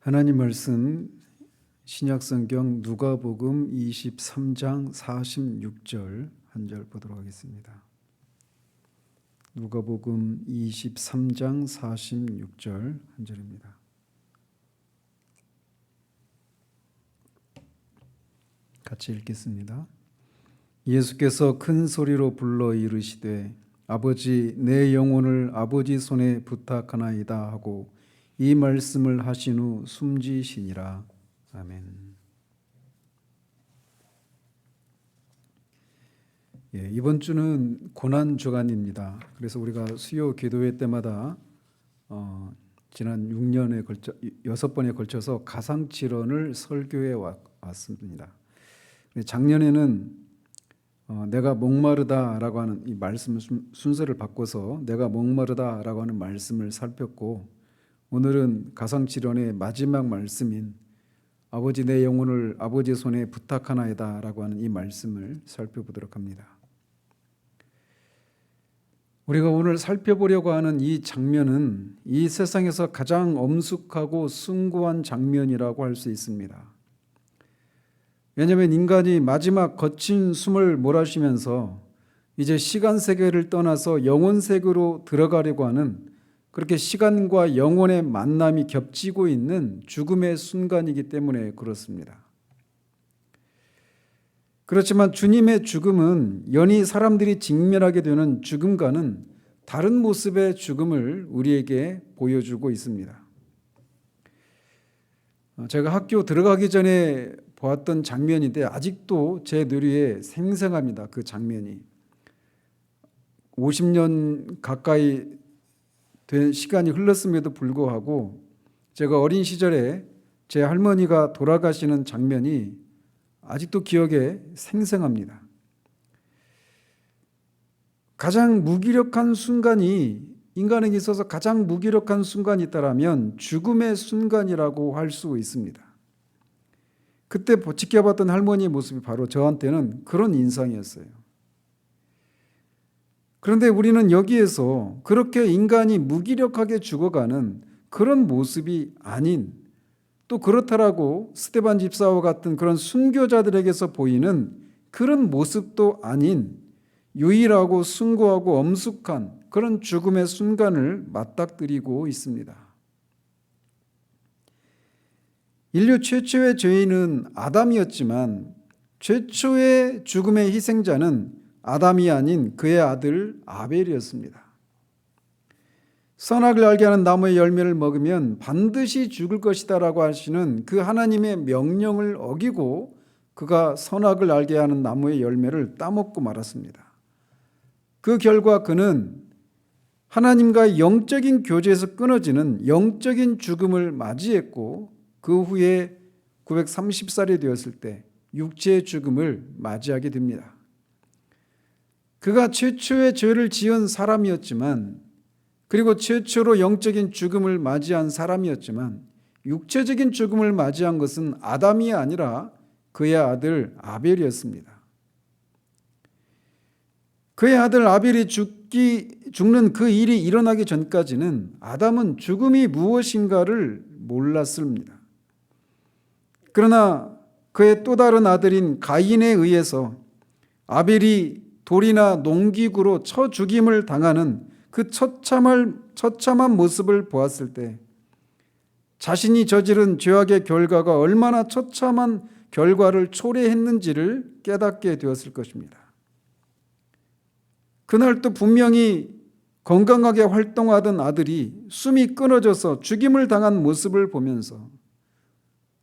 하나님 말씀 신약성경 누가복음 23장 46절 한 절 보도록 하겠습니다. 누가복음 23장 46절 한 절입니다. 같이 읽겠습니다. 예수께서 큰 소리로 불러 이르시되 아버지 내 영혼을 아버지 손에 부탁하나이다 하고 이 말씀을 하신 후 숨지시니라. 아멘. 이번 주는 고난 주간입니다. 그래서 우리가 수요 기도회 때마다 지난 6년에 걸쳐 6번에 걸쳐서 가상칠언을 설교해 왔습니다. 작년에는 내가 목마르다라고 하는 이 말씀 순서를 바꿔서 내가 목마르다라고 하는 말씀을 살폈고, 오늘은 가상칠언의 마지막 말씀인 아버지 내 영혼을 아버지 손에 부탁하나이다 라고 하는 이 말씀을 살펴보도록 합니다. 우리가 오늘 살펴보려고 하는 이 장면은 이 세상에서 가장 엄숙하고 숭고한 장면이라고 할 수 있습니다. 왜냐하면 인간이 마지막 거친 숨을 몰아쉬면서 이제 시간 세계를 떠나서 영혼 세계로 들어가려고 하는, 그렇게 시간과 영혼의 만남이 겹치고 있는 죽음의 순간이기 때문에 그렇습니다. 그렇지만 주님의 죽음은 연히 사람들이 직면하게 되는 죽음과는 다른 모습의 죽음을 우리에게 보여주고 있습니다. 제가 학교 들어가기 전에 보았던 장면인데 아직도 제 뇌리에 생생합니다. 그 장면이 50년 가까이 된 시간이 흘렀음에도 불구하고 제가 어린 시절에 제 할머니가 돌아가시는 장면이 아직도 기억에 생생합니다. 가장 무기력한 순간이, 인간에게 있어서 가장 무기력한 순간이 있다면 죽음의 순간이라고 할 수 있습니다. 그때 지켜봤던 할머니의 모습이 바로 저한테는 그런 인상이었어요. 그런데 우리는 여기에서 그렇게 인간이 무기력하게 죽어가는 그런 모습이 아닌, 또 그렇다라고 스데반 집사와 같은 그런 순교자들에게서 보이는 그런 모습도 아닌 유일하고 숭고하고 엄숙한 그런 죽음의 순간을 맞닥뜨리고 있습니다. 인류 최초의 죄인은 아담이었지만 최초의 죽음의 희생자는 아담이 아닌 그의 아들 아벨이었습니다. 선악을 알게 하는 나무의 열매를 먹으면 반드시 죽을 것이다 라고 하시는 그 하나님의 명령을 어기고 그가 선악을 알게 하는 나무의 열매를 따먹고 말았습니다. 그 결과 그는 하나님과의 영적인 교제에서 끊어지는 영적인 죽음을 맞이했고, 그 후에 930살이 되었을 때 육체의 죽음을 맞이하게 됩니다. 그가 최초의 죄를 지은 사람이었지만, 그리고 최초로 영적인 죽음을 맞이한 사람이었지만, 육체적인 죽음을 맞이한 것은 아담이 아니라 그의 아들 아벨이었습니다. 그의 아들 아벨이 죽는 그 일이 일어나기 전까지는 아담은 죽음이 무엇인가를 몰랐습니다. 그러나 그의 또 다른 아들인 가인에 의해서 아벨이 돌이나 농기구로 쳐 죽임을 당하는 그 처참한 모습을 보았을 때 자신이 저지른 죄악의 결과가 얼마나 처참한 결과를 초래했는지를 깨닫게 되었을 것입니다. 그날 또 분명히 건강하게 활동하던 아들이 숨이 끊어져서 죽임을 당한 모습을 보면서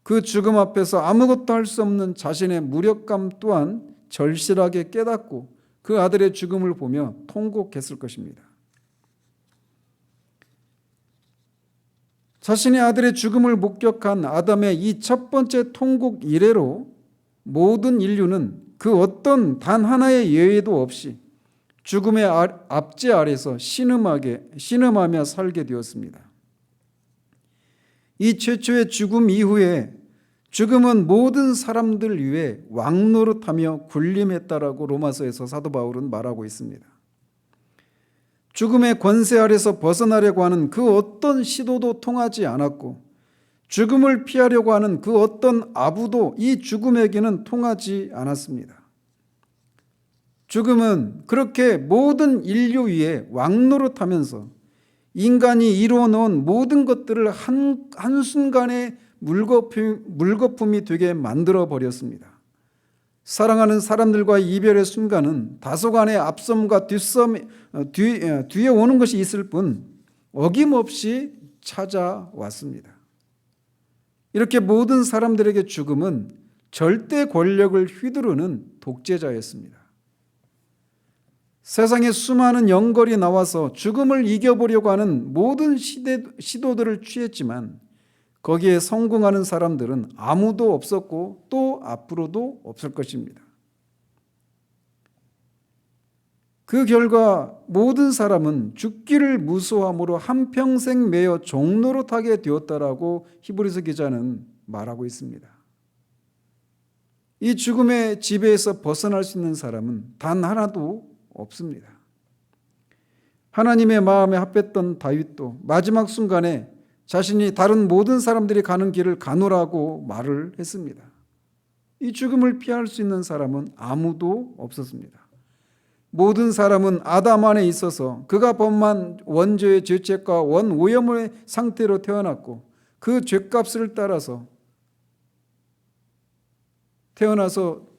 그 죽음 앞에서 아무것도 할 수 없는 자신의 무력감 또한 절실하게 깨닫고 그 아들의 죽음을 보며 통곡했을 것입니다. 자신의 아들의 죽음을 목격한 아담의 이 첫 번째 통곡 이래로 모든 인류는 그 어떤 단 하나의 예외도 없이 죽음의 압제 아래서 신음하며 살게 되었습니다. 이 최초의 죽음 이후에 죽음은 모든 사람들 위해 왕노릇하며 군림했다라고 로마서에서 사도 바울은 말하고 있습니다. 죽음의 권세 아래서 벗어나려고 하는 그 어떤 시도도 통하지 않았고 죽음을 피하려고 하는 그 어떤 아부도 이 죽음에게는 통하지 않았습니다. 죽음은 그렇게 모든 인류 위에 왕노릇하면서 인간이 이루어 놓은 모든 것들을 한순간에 물거품이 되게 만들어 버렸습니다. 사랑하는 사람들과의 이별의 순간은 다소간의 앞섬과 뒤에 오는 것이 있을 뿐 어김없이 찾아왔습니다. 이렇게 모든 사람들에게 죽음은 절대 권력을 휘두르는 독재자였습니다. 세상에 수많은 영걸이 나와서 죽음을 이겨보려고 하는 모든 시도들을 취했지만 거기에 성공하는 사람들은 아무도 없었고 또 앞으로도 없을 것입니다. 그 결과 모든 사람은 죽기를 무서워함으로 한평생 매여 종노릇하게 되었다라고 히브리서 기자는 말하고 있습니다. 이 죽음의 지배에서 벗어날 수 있는 사람은 단 하나도 없습니다. 하나님의 마음에 합했던 다윗도 마지막 순간에 자신이 다른 모든 사람들이 가는 길을 가노라고 말을 했습니다. 이 죽음을 피할 수 있는 사람은 아무도 없었습니다. 모든 사람은 아담 안에 있어서 그가 범한 원죄의 죄책과 원오염의 상태로 태어났고 그 죄값을 따라서 태어나서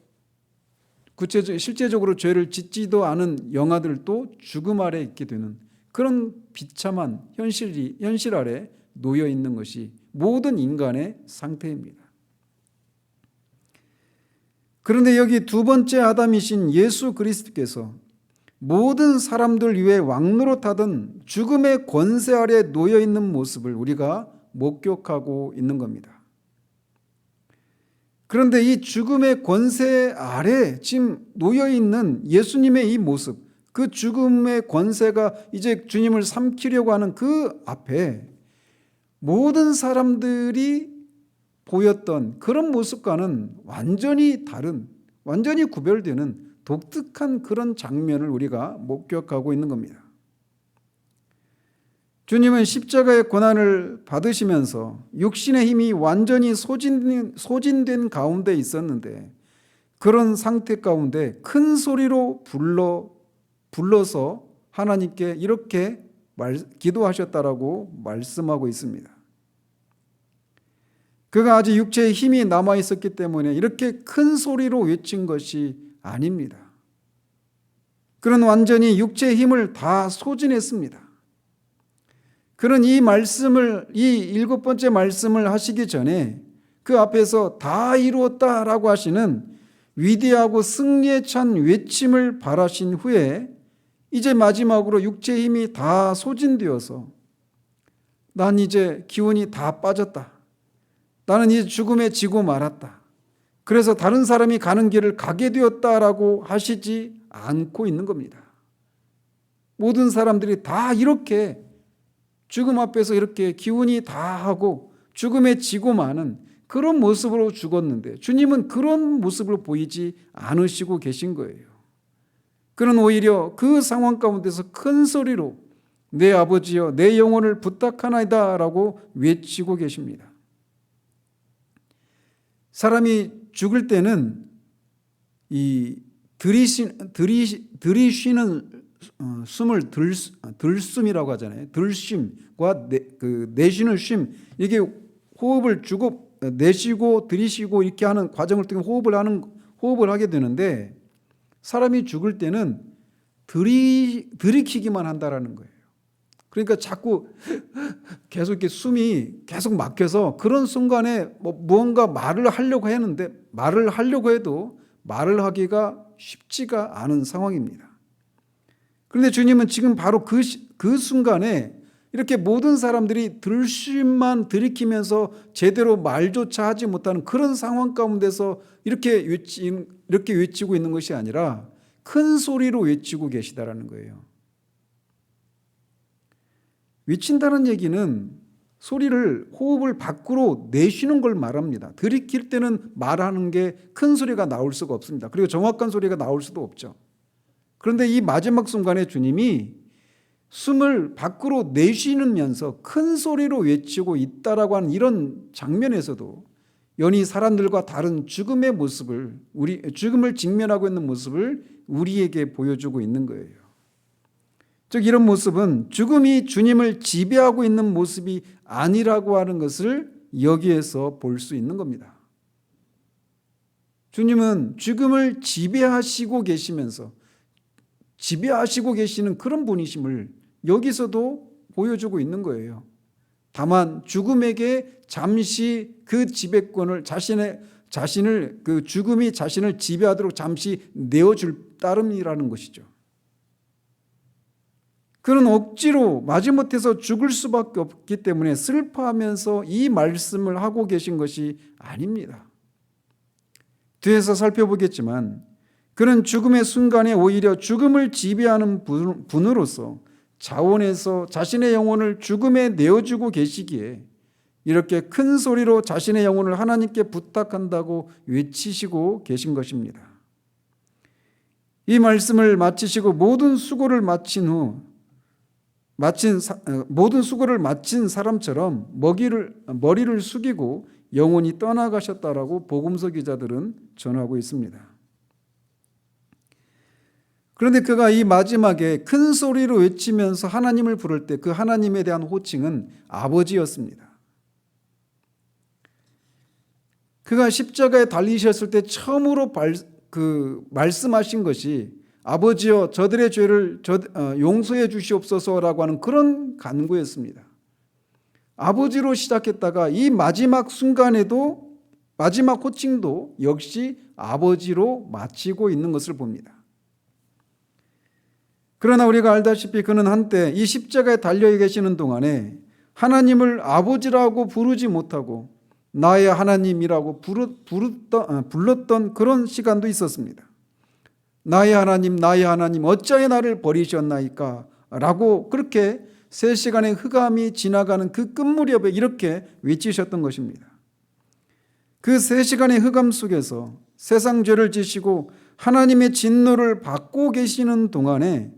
실제적으로 죄를 짓지도 않은 영아들도 죽음 아래 있게 되는 그런 비참한 현실 아래 놓여 있는 것이 모든 인간의 상태입니다. 그런데 여기 두 번째 아담이신 예수 그리스도께서 모든 사람들 위해 왕노릇하던 죽음의 권세 아래 놓여 있는 모습을 우리가 목격하고 있는 겁니다. 그런데 이 죽음의 권세 아래 지금 놓여 있는 예수님의 이 모습, 그 죽음의 권세가 이제 주님을 삼키려고 하는 그 앞에 모든 사람들이 보였던 그런 모습과는 완전히 다른, 완전히 구별되는 독특한 그런 장면을 우리가 목격하고 있는 겁니다. 주님은 십자가의 고난을 받으시면서 육신의 힘이 완전히 소진된 가운데 있었는데 그런 상태 가운데 큰 소리로 불러서 하나님께 이렇게 기도하셨다라고 말씀하고 있습니다. 그가 아직 육체의 힘이 남아 있었기 때문에 이렇게 큰 소리로 외친 것이 아닙니다. 그는 완전히 육체의 힘을 다 소진했습니다. 그는 이 일곱 번째 말씀을 하시기 전에 그 앞에서 다 이루었다라고 하시는 위대하고 승리에 찬 외침을 발하신 후에 이제 마지막으로 육체의 힘이 다 소진되어서 난 이제 기운이 다 빠졌다. 나는 이제 죽음에 지고 말았다. 그래서 다른 사람이 가는 길을 가게 되었다라고 하시지 않고 있는 겁니다. 모든 사람들이 다 이렇게 죽음 앞에서 이렇게 기운이 다 하고 죽음에 지고 마는 그런 모습으로 죽었는데 주님은 그런 모습을 보이지 않으시고 계신 거예요. 그는 오히려 그 상황 가운데서 큰 소리로 내 아버지여 내 영혼을 부탁하나이다 라고 외치고 계십니다. 사람이 죽을 때는 이 들이쉬는 숨을 들숨이라고 하잖아요. 들쉼과 내쉬는 쉼, 이게 호흡을 주고 내쉬고 들이쉬고 이렇게 하는 과정을 통해 호흡을 하게 되는데 사람이 죽을 때는 들이키기만 한다라는 거예요. 그러니까 자꾸 계속 이렇게 숨이 계속 막혀서 그런 순간에 무언가 말을 하려고 했는데 말을 하려고 해도 말을 하기가 쉽지가 않은 상황입니다. 그런데 주님은 지금 바로 그 순간에 이렇게 모든 사람들이 들쉼만 들이키면서 제대로 말조차 하지 못하는 그런 상황 가운데서 이렇게 외치고 있는 것이 아니라 큰 소리로 외치고 계시다라는 거예요. 외친다는 얘기는 호흡을 밖으로 내쉬는 걸 말합니다. 들이킬 때는 말하는 게 큰 소리가 나올 수가 없습니다. 그리고 정확한 소리가 나올 수도 없죠. 그런데 이 마지막 순간에 주님이 숨을 밖으로 내쉬면서 큰 소리로 외치고 있다라고 하는 이런 장면에서도 연히 사람들과 다른 죽음의 모습을, 죽음을 직면하고 있는 모습을 우리에게 보여주고 있는 거예요. 즉 이런 모습은 죽음이 주님을 지배하고 있는 모습이 아니라고 하는 것을 여기에서 볼 수 있는 겁니다. 주님은 죽음을 지배하시고 계시면서 지배하시고 계시는 그런 분이심을 여기서도 보여주고 있는 거예요. 다만 죽음에게 잠시 그 지배권을 자신을 그 죽음이 자신을 지배하도록 잠시 내어줄 따름이라는 것이죠. 그는 억지로 마지못해서 죽을 수밖에 없기 때문에 슬퍼하면서 이 말씀을 하고 계신 것이 아닙니다. 뒤에서 살펴보겠지만 그는 죽음의 순간에 오히려 죽음을 지배하는 분으로서 자원해서 자신의 영혼을 죽음에 내어주고 계시기에 이렇게 큰 소리로 자신의 영혼을 하나님께 부탁한다고 외치시고 계신 것입니다. 이 말씀을 마치시고 모든 수고를 마친 사람처럼 머리를 숙이고 영혼이 떠나가셨다라고 복음서 기자들은 전하고 있습니다. 그런데 그가 이 마지막에 큰 소리로 외치면서 하나님을 부를 때 그 하나님에 대한 호칭은 아버지였습니다. 그가 십자가에 달리셨을 때 처음으로 말씀하신 것이 아버지여 저들의 죄를 용서해 주시옵소서라고 하는 그런 간구였습니다. 아버지로 시작했다가 이 마지막 순간에도 마지막 호칭도 역시 아버지로 마치고 있는 것을 봅니다. 그러나 우리가 알다시피 그는 한때 이 십자가에 달려 계시는 동안에 하나님을 아버지라고 부르지 못하고 나의 하나님이라고 불렀던 그런 시간도 있었습니다. 나의 하나님 어찌하여 나를 버리셨나이까 라고 그렇게 3시간의 흑암이 지나가는 그 끝무렵에 이렇게 외치셨던 것입니다. 그 3시간의 흑암 속에서 세상 죄를 지시고 하나님의 진노를 받고 계시는 동안에,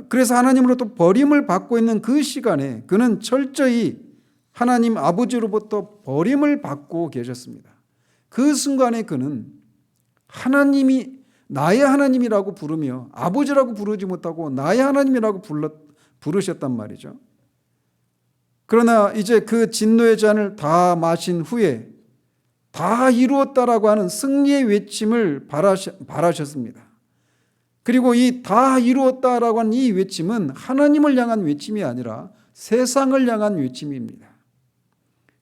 그래서 하나님으로부터 버림을 받고 있는 그 시간에 그는 철저히 하나님 아버지로부터 버림을 받고 계셨습니다. 그 순간에 그는 하나님이 나의 하나님이라고 부르며 아버지라고 부르지 못하고 나의 하나님이라고 부르셨단 말이죠. 그러나 이제 그 진노의 잔을 다 마신 후에 다 이루었다라고 하는 승리의 외침을 바라셨습니다. 그리고 이 다 이루었다라고 하는 이 외침은 하나님을 향한 외침이 아니라 세상을 향한 외침입니다.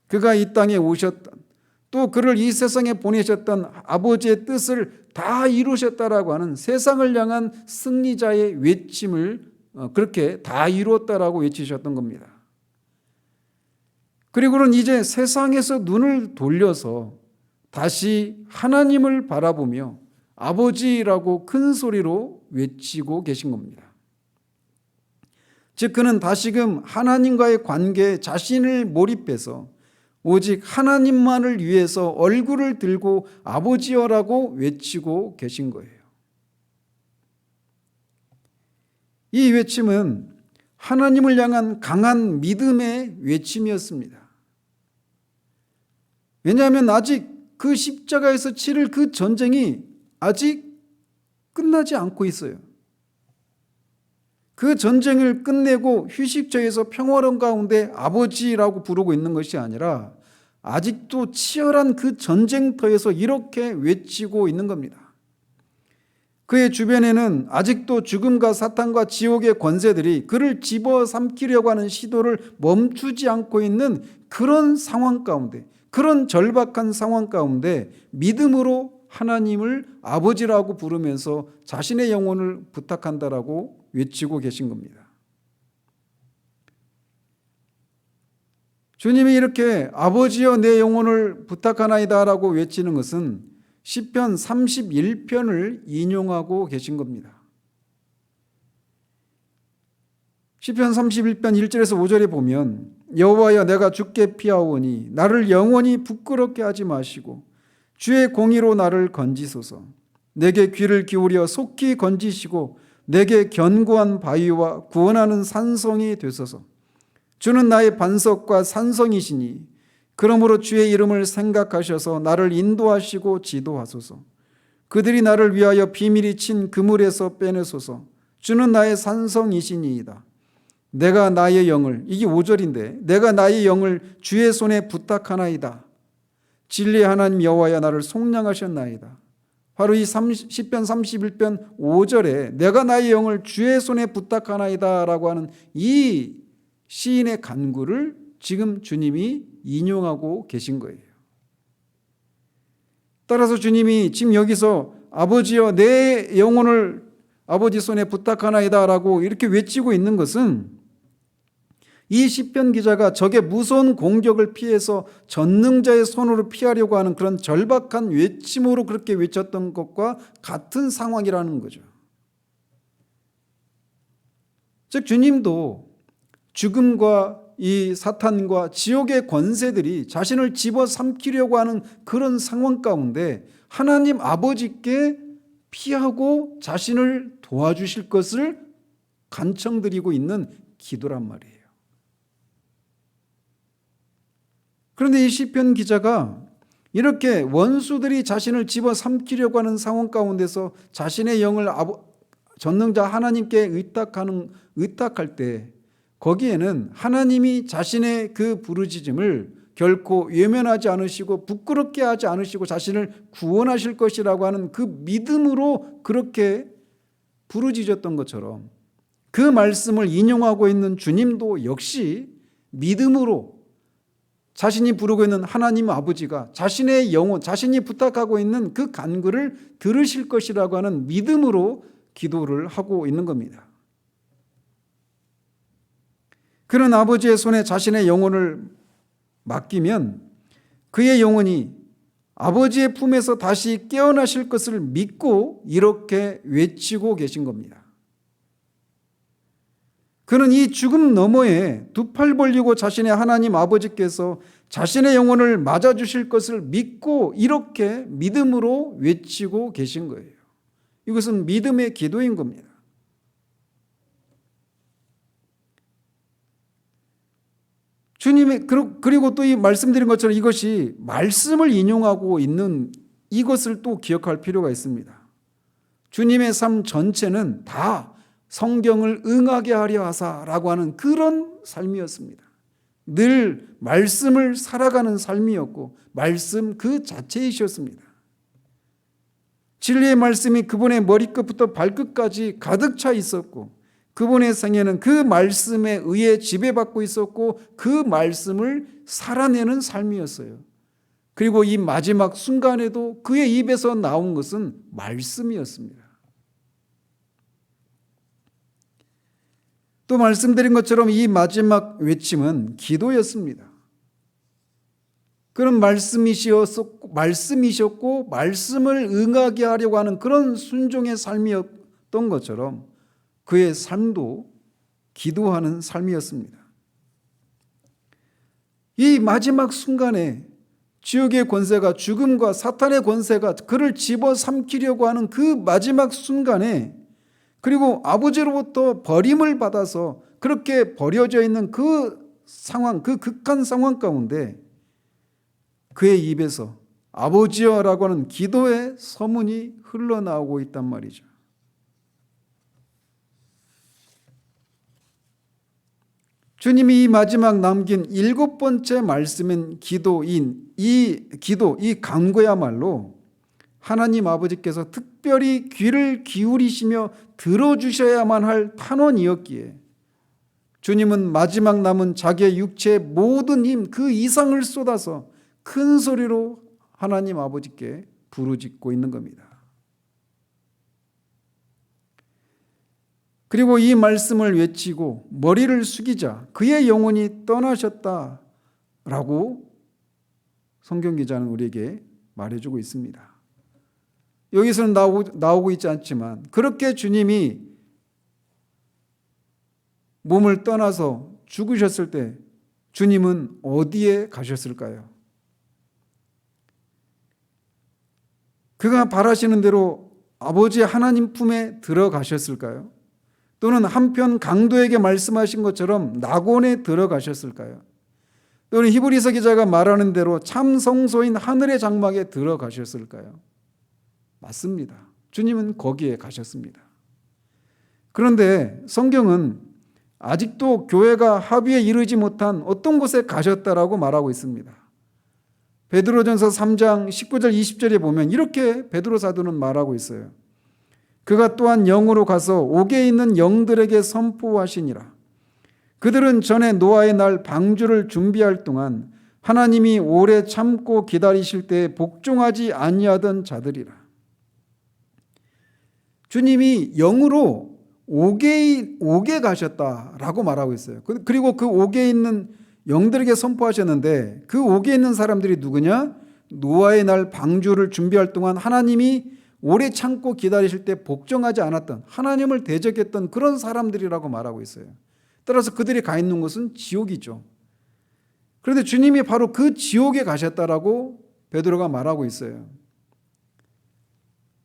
그가 이 땅에 오셨던, 또 그를 이 세상에 보내셨던 아버지의 뜻을 다 이루셨다라고 하는 세상을 향한 승리자의 외침을 그렇게 다 이루었다라고 외치셨던 겁니다. 그리고는 이제 세상에서 눈을 돌려서 다시 하나님을 바라보며 아버지라고 큰 소리로 외치고 계신 겁니다. 즉 그는 다시금 하나님과의 관계에 자신을 몰입해서 오직 하나님만을 위해서 얼굴을 들고 아버지여라고 외치고 계신 거예요. 이 외침은 하나님을 향한 강한 믿음의 외침이었습니다. 왜냐하면 아직 그 십자가에서 치를 그 전쟁이 아직 끝나지 않고 있어요. 그 전쟁을 끝내고 휴식처에서 평화로운 가운데 아버지라고 부르고 있는 것이 아니라 아직도 치열한 그 전쟁터에서 이렇게 외치고 있는 겁니다. 그의 주변에는 아직도 죽음과 사탄과 지옥의 권세들이 그를 집어삼키려고 하는 시도를 멈추지 않고 있는 그런 상황 가운데, 그런 절박한 상황 가운데 믿음으로 하나님을 아버지라고 부르면서 자신의 영혼을 부탁한다라고 외치고 계신 겁니다. 주님이 이렇게 아버지여 내 영혼을 부탁하나이다라고 외치는 것은 시편 31편을 인용하고 계신 겁니다. 시편 31편 1절에서 5절에 보면 여호와여 내가 주께 피하오니 나를 영원히 부끄럽게 하지 마시고 주의 공의로 나를 건지소서. 내게 귀를 기울여 속히 건지시고 내게 견고한 바위와 구원하는 산성이 되소서. 주는 나의 반석과 산성이시니 그러므로 주의 이름을 생각하셔서 나를 인도하시고 지도하소서. 그들이 나를 위하여 비밀히 친 그물에서 빼내소서. 주는 나의 산성이시니이다. 내가 나의 영을, 이게 5절인데, 내가 나의 영을 주의 손에 부탁하나이다. 진리의 하나님 여호와여 나를 속량하셨나이다. 바로 이 시편 31편 5절에 내가 나의 영을 주의 손에 부탁하나이다 라고 하는 이 시인의 간구를 지금 주님이 인용하고 계신 거예요. 따라서 주님이 지금 여기서 아버지여 내 영혼을 아버지 손에 부탁하나이다 라고 이렇게 외치고 있는 것은 이 시편 기자가 적의 무서운 공격을 피해서 전능자의 손으로 피하려고 하는 그런 절박한 외침으로 그렇게 외쳤던 것과 같은 상황이라는 거죠. 즉 주님도 죽음과 이 사탄과 지옥의 권세들이 자신을 집어삼키려고 하는 그런 상황 가운데 하나님 아버지께 피하고 자신을 도와주실 것을 간청드리고 있는 기도란 말이에요. 그런데 이 시편 기자가 이렇게 원수들이 자신을 집어삼키려고 하는 상황 가운데서 자신의 영을 전능자 하나님께 의탁할 때 거기에는 하나님이 자신의 그 부르짖음을 결코 외면하지 않으시고 부끄럽게 하지 않으시고 자신을 구원하실 것이라고 하는 그 믿음으로 그렇게 부르짖었던 것처럼 그 말씀을 인용하고 있는 주님도 역시 믿음으로 자신이 부르고 있는 하나님 아버지가 자신의 영혼, 자신이 부탁하고 있는 그 간구를 들으실 것이라고 하는 믿음으로 기도를 하고 있는 겁니다. 그런 아버지의 손에 자신의 영혼을 맡기면 그의 영혼이 아버지의 품에서 다시 깨어나실 것을 믿고 이렇게 외치고 계신 겁니다. 그는 이 죽음 너머에 두 팔 벌리고 자신의 하나님 아버지께서 자신의 영혼을 맞아주실 것을 믿고 이렇게 믿음으로 외치고 계신 거예요. 이것은 믿음의 기도인 겁니다. 주님이 그리고 또 이 말씀드린 것처럼 이것이 말씀을 인용하고 있는 이것을 또 기억할 필요가 있습니다. 주님의 삶 전체는 다 성경을 응하게 하려 하사라고 하는 그런 삶이었습니다. 늘 말씀을 살아가는 삶이었고 말씀 그 자체이셨습니다. 진리의 말씀이 그분의 머리끝부터 발끝까지 가득 차 있었고 그분의 생애는 그 말씀에 의해 지배받고 있었고 그 말씀을 살아내는 삶이었어요. 그리고 이 마지막 순간에도 그의 입에서 나온 것은 말씀이었습니다. 또 말씀드린 것처럼 이 마지막 외침은 기도였습니다. 그런 말씀이셨고 말씀을 응하게 하려고 하는 그런 순종의 삶이었던 것처럼 그의 삶도 기도하는 삶이었습니다. 이 마지막 순간에 지옥의 권세가 죽음과 사탄의 권세가 그를 집어삼키려고 하는 그 마지막 순간에 그리고 아버지로부터 버림을 받아서 그렇게 버려져 있는 그 상황, 그 극한 상황 가운데 그의 입에서 아버지여라고 하는 기도의 서문이 흘러나오고 있단 말이죠. 주님이 이 마지막 남긴 7번째 말씀인 이 간구야말로 하나님 아버지께서 특별히 귀를 기울이시며 들어주셔야만 할 탄원이었기에 주님은 마지막 남은 자기의 육체의 모든 힘 그 이상을 쏟아서 큰 소리로 하나님 아버지께 부르짖고 있는 겁니다. 그리고 이 말씀을 외치고 머리를 숙이자 그의 영혼이 떠나셨다라고 성경 기자는 우리에게 말해주고 있습니다. 여기서는 나오고 있지 않지만 그렇게 주님이 몸을 떠나서 죽으셨을 때 주님은 어디에 가셨을까요? 그가 바라시는 대로 아버지 하나님 품에 들어가셨을까요? 또는 한편 강도에게 말씀하신 것처럼 낙원에 들어가셨을까요? 또는 히브리서 기자가 말하는 대로 참 성소인 하늘의 장막에 들어가셨을까요? 맞습니다. 주님은 거기에 가셨습니다. 그런데 성경은 아직도 교회가 합의에 이르지 못한 어떤 곳에 가셨다라고 말하고 있습니다. 베드로전서 3장 19절 20절에 보면 이렇게 베드로 사도는 말하고 있어요. 그가 또한 영으로 가서 옥에 있는 영들에게 선포하시니라. 그들은 전에 노아의 날 방주를 준비할 동안 하나님이 오래 참고 기다리실 때에 복종하지 아니하던 자들이라. 주님이 영으로 옥에 가셨다라고 말하고 있어요. 그리고 그 옥에 있는 영들에게 선포하셨는데 그 옥에 있는 사람들이 누구냐? 노아의 날 방주를 준비할 동안 하나님이 오래 참고 기다리실 때 복종하지 않았던, 하나님을 대적했던 그런 사람들이라고 말하고 있어요. 따라서 그들이 가 있는 곳은 지옥이죠. 그런데 주님이 바로 그 지옥에 가셨다라고 베드로가 말하고 있어요.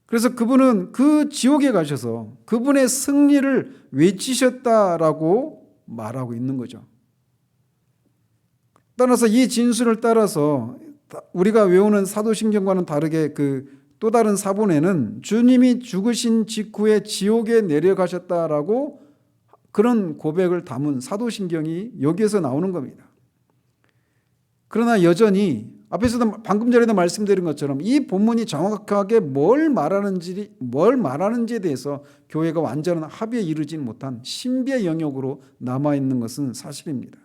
그래서 그분은 그 지옥에 가셔서 그분의 승리를 외치셨다라고 말하고 있는 거죠. 따라서 이 진술을 따라서 우리가 외우는 사도신경과는 다르게 그 또 다른 사본에는 주님이 죽으신 직후에 지옥에 내려가셨다라고 그런 고백을 담은 사도신경이 여기에서 나오는 겁니다. 그러나 여전히 앞에서도 방금 전에도 말씀드린 것처럼 이 본문이 정확하게 뭘 말하는지에 대해서 교회가 완전한 합의에 이르지 못한 신비의 영역으로 남아있는 것은 사실입니다.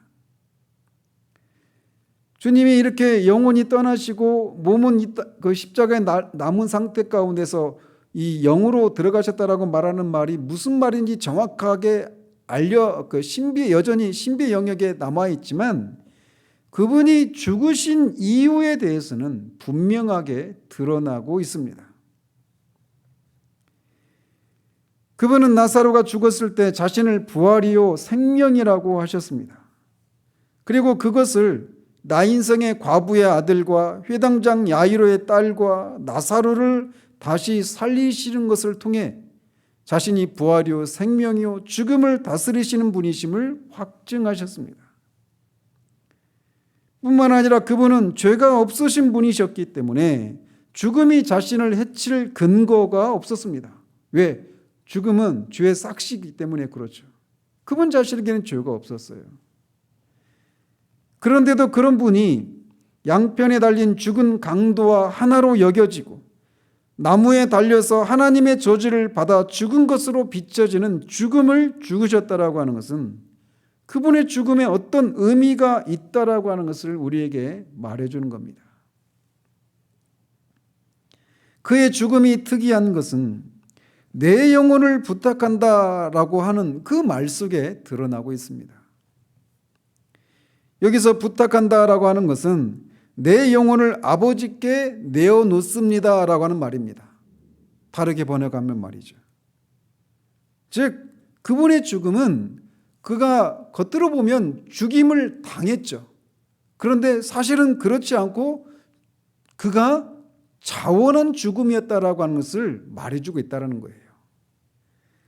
주님이 이렇게 영혼이 떠나시고 몸은 그 십자가에 남은 상태 가운데서 이 영으로 들어가셨다라고 말하는 말이 무슨 말인지 정확하게 여전히 신비의 영역에 남아있지만 그분이 죽으신 이유에 대해서는 분명하게 드러나고 있습니다. 그분은 나사로가 죽었을 때 자신을 부활이요 생명이라고 하셨습니다. 그리고 그것을 나인성의 과부의 아들과 회당장 야이로의 딸과 나사로를 다시 살리시는 것을 통해 자신이 부활이요 생명이요 죽음을 다스리시는 분이심을 확증하셨습니다. 뿐만 아니라 그분은 죄가 없으신 분이셨기 때문에 죽음이 자신을 해칠 근거가 없었습니다. 왜? 죽음은 죄의 삭시이기 때문에 그렇죠. 그분 자신에게는 죄가 없었어요. 그런데도 그런 분이 양편에 달린 죽은 강도와 하나로 여겨지고 나무에 달려서 하나님의 저주를 받아 죽은 것으로 비춰지는 죽음을 죽으셨다라고 하는 것은 그분의 죽음에 어떤 의미가 있다라고 하는 것을 우리에게 말해주는 겁니다. 그의 죽음이 특이한 것은 내 영혼을 부탁한다라고 하는 그 말 속에 드러나고 있습니다. 여기서 부탁한다라고 하는 것은 내 영혼을 아버지께 내어놓습니다라고 하는 말입니다. 다르게 번역하면 말이죠. 즉 그분의 죽음은 그가 겉으로 보면 죽임을 당했죠. 그런데 사실은 그렇지 않고 그가 자원한 죽음이었다라고 하는 것을 말해주고 있다는 거예요.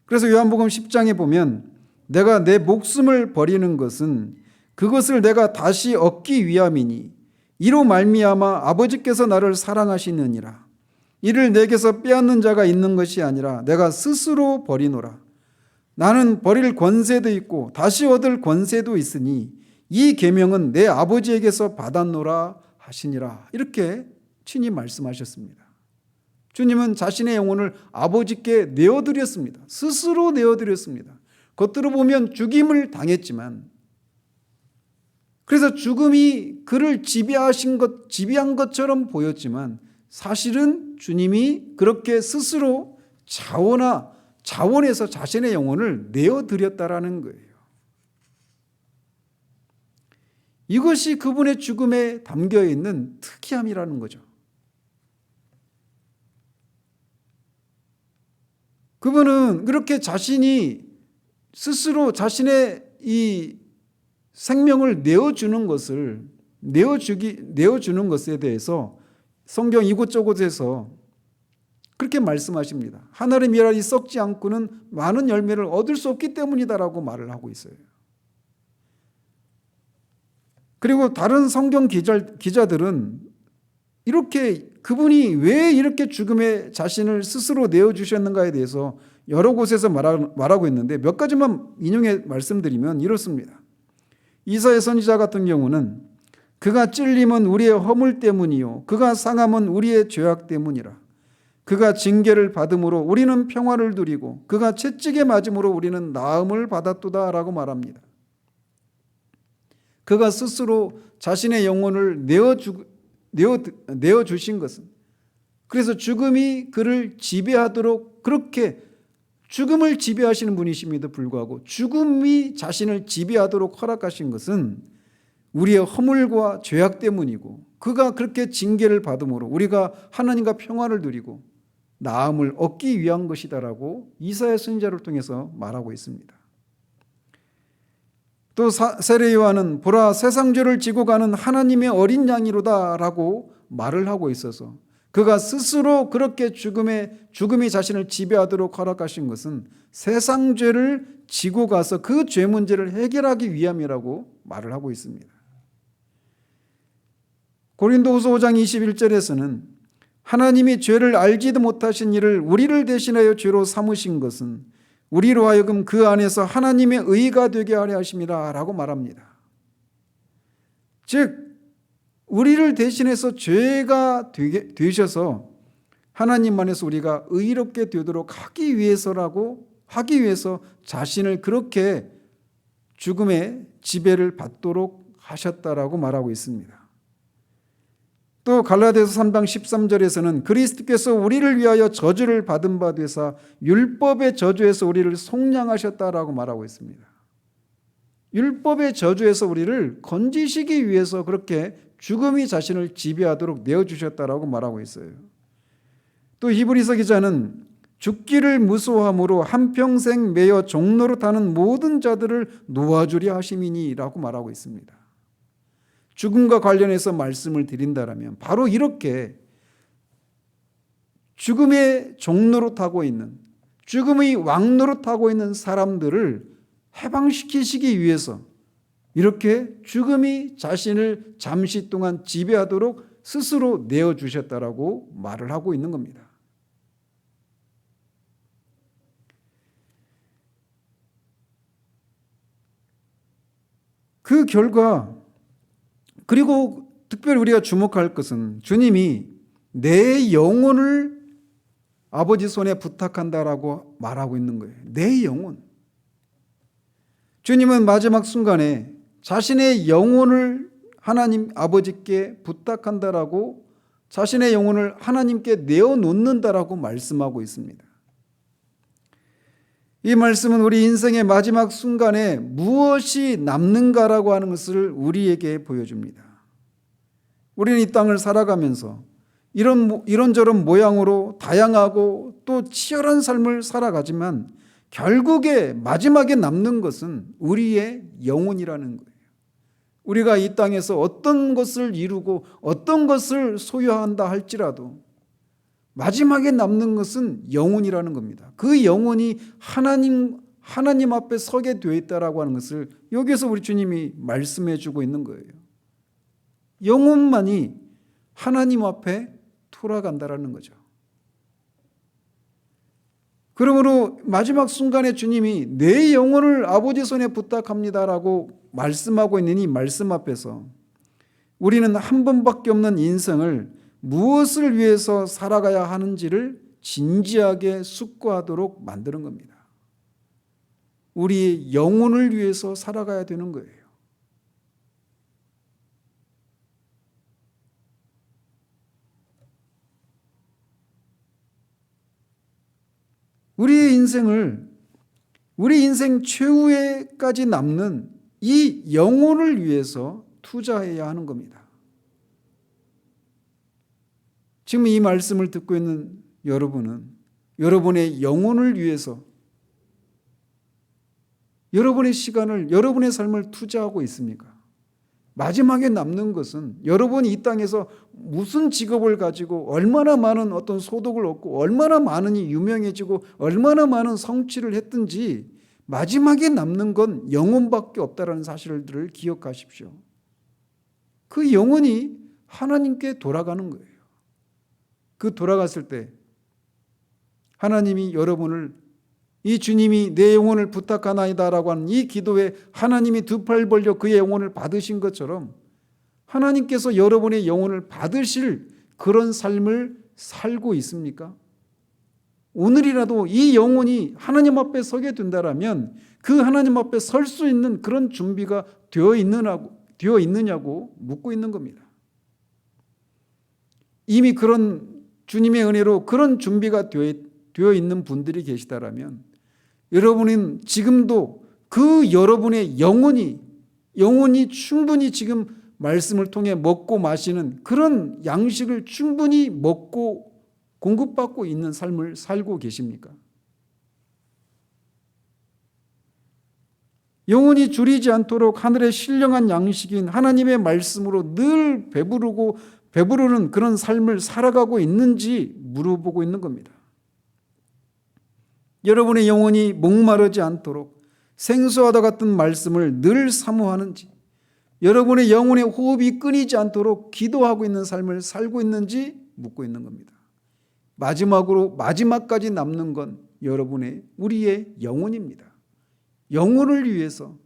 그래서 요한복음 10장에 보면 내가 내 목숨을 버리는 것은 그것을 내가 다시 얻기 위함이니 이로 말미암아 아버지께서 나를 사랑하시느니라. 이를 내게서 빼앗는 자가 있는 것이 아니라 내가 스스로 버리노라. 나는 버릴 권세도 있고 다시 얻을 권세도 있으니 이 계명은 내 아버지에게서 받았노라 하시니라. 이렇게 친히 말씀하셨습니다. 주님은 자신의 영혼을 아버지께 내어드렸습니다. 스스로 내어드렸습니다. 겉으로 보면 죽임을 당했지만 그래서 죽음이 그를 지배한 것처럼 보였지만 사실은 주님이 그렇게 스스로 자원해서 자신의 영혼을 내어드렸다라는 거예요. 이것이 그분의 죽음에 담겨 있는 특이함이라는 거죠. 그분은 그렇게 자신이 스스로 자신의 이 생명을 내어주는 것에 대해서 성경 이곳저곳에서 그렇게 말씀하십니다. 하늘의 미랄이 썩지 않고는 많은 열매를 얻을 수 없기 때문이다라고 말을 하고 있어요. 그리고 다른 성경 기자들은 이렇게 그분이 왜 이렇게 죽음에 자신을 스스로 내어주셨는가에 대해서 여러 곳에서 말하고 있는데 몇 가지만 인용해 말씀드리면 이렇습니다. 이사야 선지자 같은 경우는 그가 찔림은 우리의 허물 때문이요 그가 상함은 우리의 죄악 때문이라. 그가 징계를 받음으로 우리는 평화를 누리고 그가 채찍에 맞음으로 우리는 나음을 받았도다 라고 말합니다. 그가 스스로 자신의 영혼을 내어주신 것은 그래서 죽음이 그를 지배하도록 그렇게 죽음을 지배하시는 분이심에도 불구하고 죽음이 자신을 지배하도록 허락하신 것은 우리의 허물과 죄악 때문이고 그가 그렇게 징계를 받음으로 우리가 하나님과 평화를 누리고 나음을 얻기 위한 것이다라고 이사야 선지자를 통해서 말하고 있습니다. 또 세례 요한은 보라 세상 죄를 지고 가는 하나님의 어린 양이로다라고 말을 하고 있어서 그가 스스로 그렇게 죽음이 자신을 지배하도록 허락하신 것은 세상 죄를 지고 가서 그 죄 문제를 해결하기 위함이라고 말을 하고 있습니다. 고린도후서 5장 21절에서는 하나님이 죄를 알지도 못하신 이를 우리를 대신하여 죄로 삼으신 것은 우리로 하여금 그 안에서 하나님의 의가 되게 하려 하심이라 라고 말합니다. 즉 우리를 대신해서 죄가 되셔서 하나님 안에서 우리가 의롭게 되도록 하기 위해서 자신을 그렇게 죽음의 지배를 받도록 하셨다라고 말하고 있습니다. 또 갈라디아서 3장 13절에서는 그리스도께서 우리를 위하여 저주를 받은 바 되사 율법의 저주에서 우리를 속량하셨다라고 말하고 있습니다. 율법의 저주에서 우리를 건지시기 위해서 그렇게 죽음이 자신을 지배하도록 내어주셨다라고 말하고 있어요. 또 히브리서 기자는 죽기를 무서워함으로 한평생 매여 종노릇하는 모든 자들을 놓아주려 하심이니라고 말하고 있습니다. 죽음과 관련해서 말씀을 드린다면 바로 이렇게 죽음의 종노릇하고 있는 죽음의 왕노릇하고 있는 사람들을 해방시키시기 위해서 이렇게 죽음이 자신을 잠시 동안 지배하도록 스스로 내어주셨다라고 말을 하고 있는 겁니다. 그 결과 그리고 특별히 우리가 주목할 것은 주님이 내 영혼을 아버지 손에 부탁한다라고 말하고 있는 거예요. 내 영혼. 주님은 마지막 순간에 자신의 영혼을 하나님 아버지께 부탁한다라고 자신의 영혼을 하나님께 내어놓는다라고 말씀하고 있습니다. 이 말씀은 우리 인생의 마지막 순간에 무엇이 남는가라고 하는 것을 우리에게 보여줍니다. 우리는 이 땅을 살아가면서 이런저런 모양으로 다양하고 또 치열한 삶을 살아가지만 결국에 마지막에 남는 것은 우리의 영혼이라는 거예요. 우리가 이 땅에서 어떤 것을 이루고 어떤 것을 소유한다 할지라도 마지막에 남는 것은 영혼이라는 겁니다. 그 영혼이 하나님 앞에 서게 되어 있다라고 하는 것을 여기서 우리 주님이 말씀해 주고 있는 거예요. 영혼만이 하나님 앞에 돌아간다라는 거죠. 그러므로 마지막 순간에 주님이 내 영혼을 아버지 손에 부탁합니다라고 말씀하고 있는 이 말씀 앞에서 우리는 한 번밖에 없는 인생을 무엇을 위해서 살아가야 하는지를 진지하게 숙고하도록 만드는 겁니다. 우리의 영혼을 위해서 살아가야 되는 거예요. 우리의 인생을 우리 인생 최후에까지 남는 이 영혼을 위해서 투자해야 하는 겁니다. 지금 이 말씀을 듣고 있는 여러분은 여러분의 영혼을 위해서 여러분의 시간을, 여러분의 삶을 투자하고 있습니까? 마지막에 남는 것은 여러분이 이 땅에서 무슨 직업을 가지고 얼마나 많은 어떤 소득을 얻고 얼마나 많으니 유명해지고 얼마나 많은 성취를 했든지 마지막에 남는 건 영혼밖에 없다라는 사실들을 기억하십시오. 그 영혼이 하나님께 돌아가는 거예요. 그 돌아갔을 때 하나님이 여러분을, 이 주님이 내 영혼을 부탁하나이다라고 하는 이 기도에 하나님이 두 팔 벌려 그의 영혼을 받으신 것처럼 하나님께서 여러분의 영혼을 받으실 그런 삶을 살고 있습니까? 오늘이라도 이 영혼이 하나님 앞에 서게 된다면 그 하나님 앞에 설 수 있는 그런 준비가 되어 있느냐고 묻고 있는 겁니다. 이미 그런 주님의 은혜로 그런 준비가 되어 있는 분들이 계시다라면 여러분은 지금도 그 여러분의 영혼이 충분히 지금 말씀을 통해 먹고 마시는 그런 양식을 충분히 먹고 공급받고 있는 삶을 살고 계십니까? 영혼이 줄이지 않도록 하늘의 신령한 양식인 하나님의 말씀으로 늘 배부르는 그런 삶을 살아가고 있는지 물어보고 있는 겁니다. 여러분의 영혼이 목마르지 않도록 생수와도 같은 말씀을 늘 사모하는지, 여러분의 영혼의 호흡이 끊이지 않도록 기도하고 있는 삶을 살고 있는지 묻고 있는 겁니다. 마지막까지 남는 건 우리의 영혼입니다. 영혼을 위해서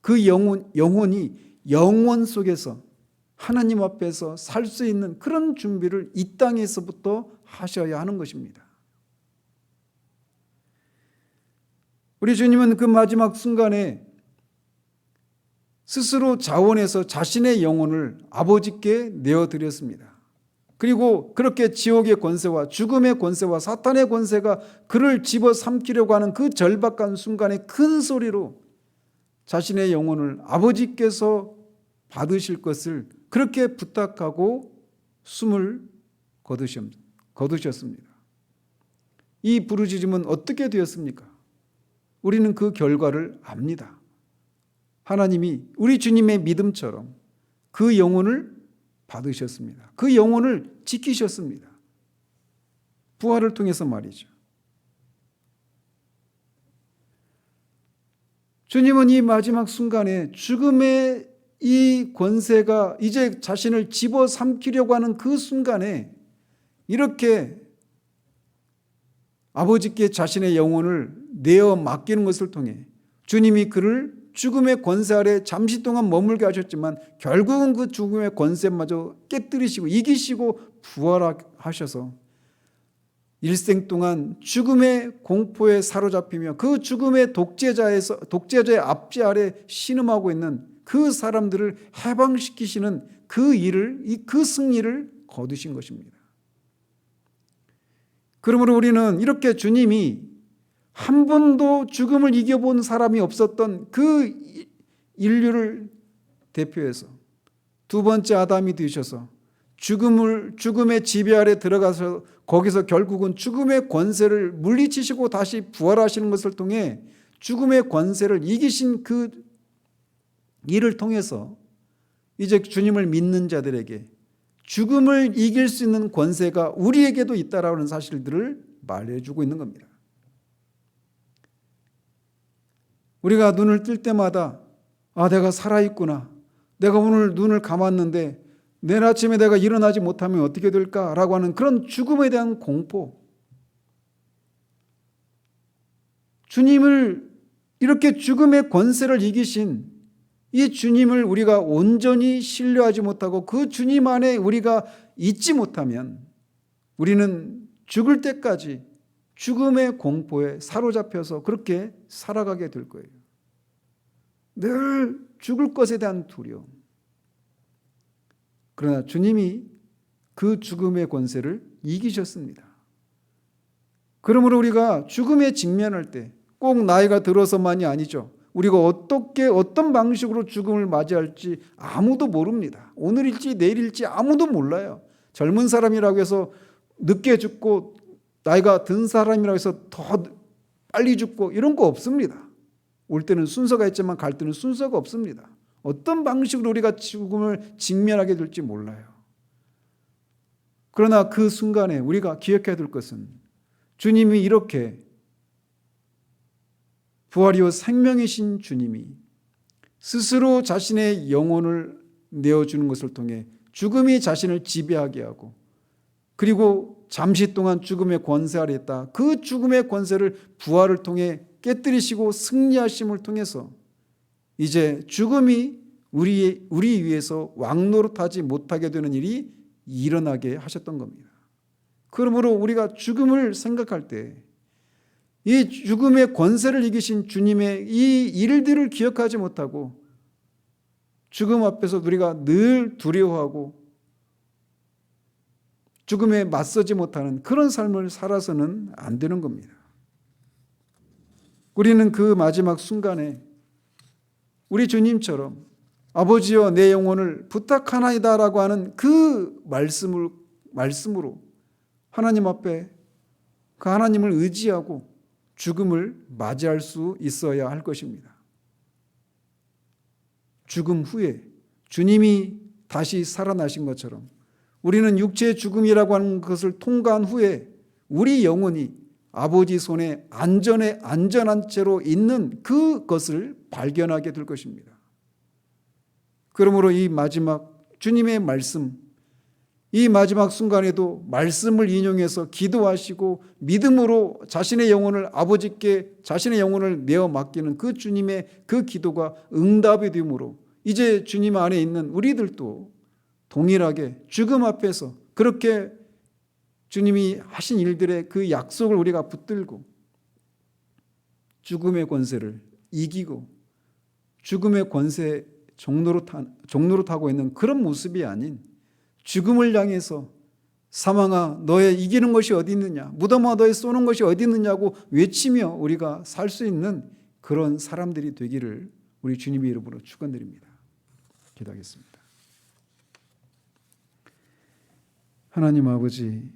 그 영혼이 영원 속에서 하나님 앞에서 살 수 있는 그런 준비를 이 땅에서부터 하셔야 하는 것입니다. 우리 주님은 그 마지막 순간에 스스로 자원해서 자신의 영혼을 아버지께 내어드렸습니다. 그리고 그렇게 지옥의 권세와 죽음의 권세와 사탄의 권세가 그를 집어삼키려고 하는 그 절박한 순간에 큰 소리로 자신의 영혼을 아버지께서 받으실 것을 그렇게 부탁하고 숨을 거두셨습니다. 이 부르짖음은 어떻게 되었습니까? 우리는 그 결과를 압니다. 하나님이 우리 주님의 믿음처럼 그 영혼을 받으셨습니다. 그 영혼을 지키셨습니다. 부활을 통해서 말이죠. 주님은 이 마지막 순간에 죽음의 이 권세가 이제 자신을 집어삼키려고 하는 그 순간에 이렇게 아버지께 자신의 영혼을 내어 맡기는 것을 통해 주님이 그를 죽음의 권세 아래 잠시 동안 머물게 하셨지만 결국은 그 죽음의 권세마저 깨뜨리시고 이기시고 부활하셔서 일생 동안 죽음의 공포에 사로잡히며 그 죽음의 독재자의 압제 아래 신음하고 있는 그 사람들을 해방시키시는 그 승리를 거두신 것입니다. 그러므로 우리는 이렇게 주님이 한 번도 죽음을 이겨본 사람이 없었던 그 인류를 대표해서 두 번째 아담이 되셔서 죽음의 지배 아래 들어가서 거기서 결국은 죽음의 권세를 물리치시고 다시 부활하시는 것을 통해 죽음의 권세를 이기신 그 일을 통해서 이제 주님을 믿는 자들에게 죽음을 이길 수 있는 권세가 우리에게도 있다라는 사실들을 말해주고 있는 겁니다. 우리가 눈을 뜰 때마다 내가 살아있구나. 내가 오늘 눈을 감았는데 내일 아침에 내가 일어나지 못하면 어떻게 될까라고 하는 그런 죽음에 대한 공포. 주님을 이렇게 죽음의 권세를 이기신 이 주님을 우리가 온전히 신뢰하지 못하고 그 주님 안에 우리가 있지 못하면 우리는 죽을 때까지 죽음의 공포에 사로잡혀서 그렇게 살아가게 될 거예요. 늘 죽을 것에 대한 두려움. 그러나 주님이 그 죽음의 권세를 이기셨습니다. 그러므로 우리가 죽음에 직면할 때 꼭 나이가 들어서만이 아니죠. 우리가 어떤 방식으로 죽음을 맞이할지 아무도 모릅니다. 오늘일지 내일일지 아무도 몰라요. 젊은 사람이라고 해서 늦게 죽고 나이가 든 사람이라고 해서 더 빨리 죽고 이런 거 없습니다. 올 때는 순서가 있지만 갈 때는 순서가 없습니다. 어떤 방식으로 우리가 죽음을 직면하게 될지 몰라요. 그러나 그 순간에 우리가 기억해야 될 것은 주님이 이렇게 부활이요 생명이신 주님이 스스로 자신의 영혼을 내어주는 것을 통해 죽음이 자신을 지배하게 하고 그리고 잠시 동안 죽음의 권세 아래 있다. 그 죽음의 권세를 부활을 통해 깨뜨리시고 승리하심을 통해서 이제 죽음이 우리 위에서 왕노릇하지 못하게 되는 일이 일어나게 하셨던 겁니다. 그러므로 우리가 죽음을 생각할 때 이 죽음의 권세를 이기신 주님의 이 일들을 기억하지 못하고 죽음 앞에서 우리가 늘 두려워하고 죽음에 맞서지 못하는 그런 삶을 살아서는 안 되는 겁니다. 우리는 그 마지막 순간에 우리 주님처럼 아버지여 내 영혼을 부탁하나이다라고 하는 그 말씀으로 하나님 앞에 그 하나님을 의지하고 죽음을 맞이할 수 있어야 할 것입니다. 죽음 후에 주님이 다시 살아나신 것처럼 우리는 육체의 죽음이라고 하는 것을 통과한 후에 우리 영혼이 아버지 손에 안전한 채로 있는 그것을 발견하게 될 것입니다. 그러므로 이 마지막 주님의 말씀, 이 마지막 순간에도 말씀을 인용해서 기도하시고 믿음으로 자신의 영혼을 아버지께 자신의 영혼을 내어 맡기는 그 주님의 그 기도가 응답이 되므로 이제 주님 안에 있는 우리들도 동일하게 죽음 앞에서 그렇게 주님이 하신 일들의 그 약속을 우리가 붙들고 죽음의 권세를 이기고 죽음의 권세에 종노릇하고 있는 그런 모습이 아닌 죽음을 향해서 사망아 너의 이기는 것이 어디 있느냐, 무덤아 너의 쏘는 것이 어디 있느냐고 외치며 우리가 살 수 있는 그런 사람들이 되기를 우리 주님의 이름으로 축원드립니다. 기도하겠습니다. 하나님 아버지,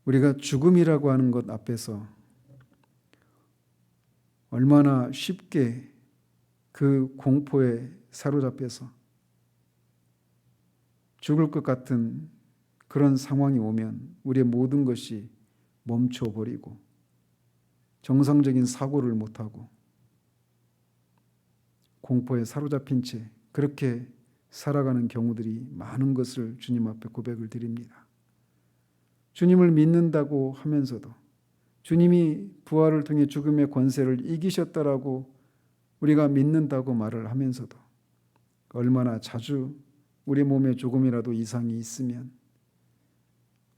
우리가 죽음이라고 하는 것 앞에서 얼마나 쉽게 그 공포에 사로잡혀서 죽을 것 같은 그런 상황이 오면 우리의 모든 것이 멈춰버리고 정상적인 사고를 못하고 공포에 사로잡힌 채 그렇게 살아가는 경우들이 많은 것을 주님 앞에 고백을 드립니다. 주님을 믿는다고 하면서도 주님이 부활을 통해 죽음의 권세를 이기셨다라고 우리가 믿는다고 말을 하면서도 얼마나 자주 우리 몸에 조금이라도 이상이 있으면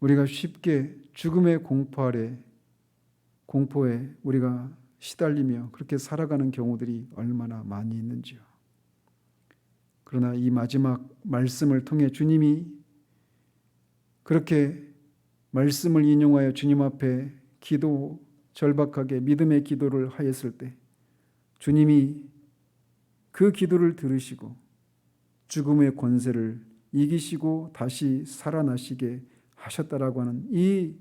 우리가 쉽게 죽음의 공포에 우리가 시달리며 그렇게 살아가는 경우들이 얼마나 많이 있는지요. 그러나 이 마지막 말씀을 통해 주님이 그렇게 말씀을 인용하여 주님 앞에 절박하게 믿음의 기도를 하였을 때 주님이 그 기도를 들으시고 죽음의 권세를 이기시고 다시 살아나시게 하셨다라고 하는 이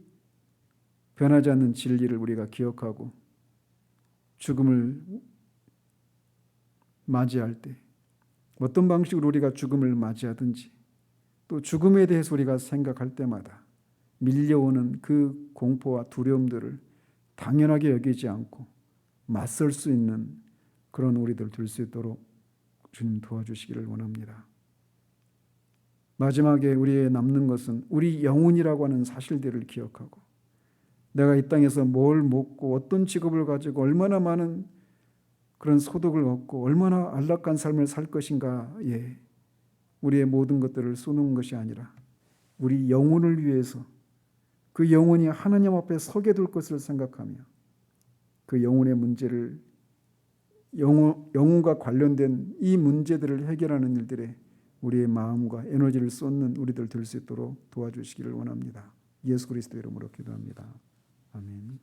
변하지 않는 진리를 우리가 기억하고 죽음을 맞이할 때 어떤 방식으로 우리가 죽음을 맞이하든지 또 죽음에 대해서 우리가 생각할 때마다 밀려오는 그 공포와 두려움들을 당연하게 여기지 않고 맞설 수 있는 그런 우리들 될 수 있도록 주님 도와주시기를 원합니다. 마지막에 우리의 남는 것은 우리 영혼이라고 하는 사실들을 기억하고 내가 이 땅에서 뭘 먹고 어떤 직업을 가지고 얼마나 많은 그런 소득을 얻고 얼마나 안락한 삶을 살 것인가에 우리의 모든 것들을 쏟는 것이 아니라 우리 영혼을 위해서 그 영혼이 하나님 앞에 서게 될 것을 생각하며 그 영혼의 문제를 영혼과 관련된 이 문제들을 해결하는 일들에 우리의 마음과 에너지를 쏟는 우리들 될 수 있도록 도와주시기를 원합니다. 예수 그리스도 이름으로 기도합니다. 아멘.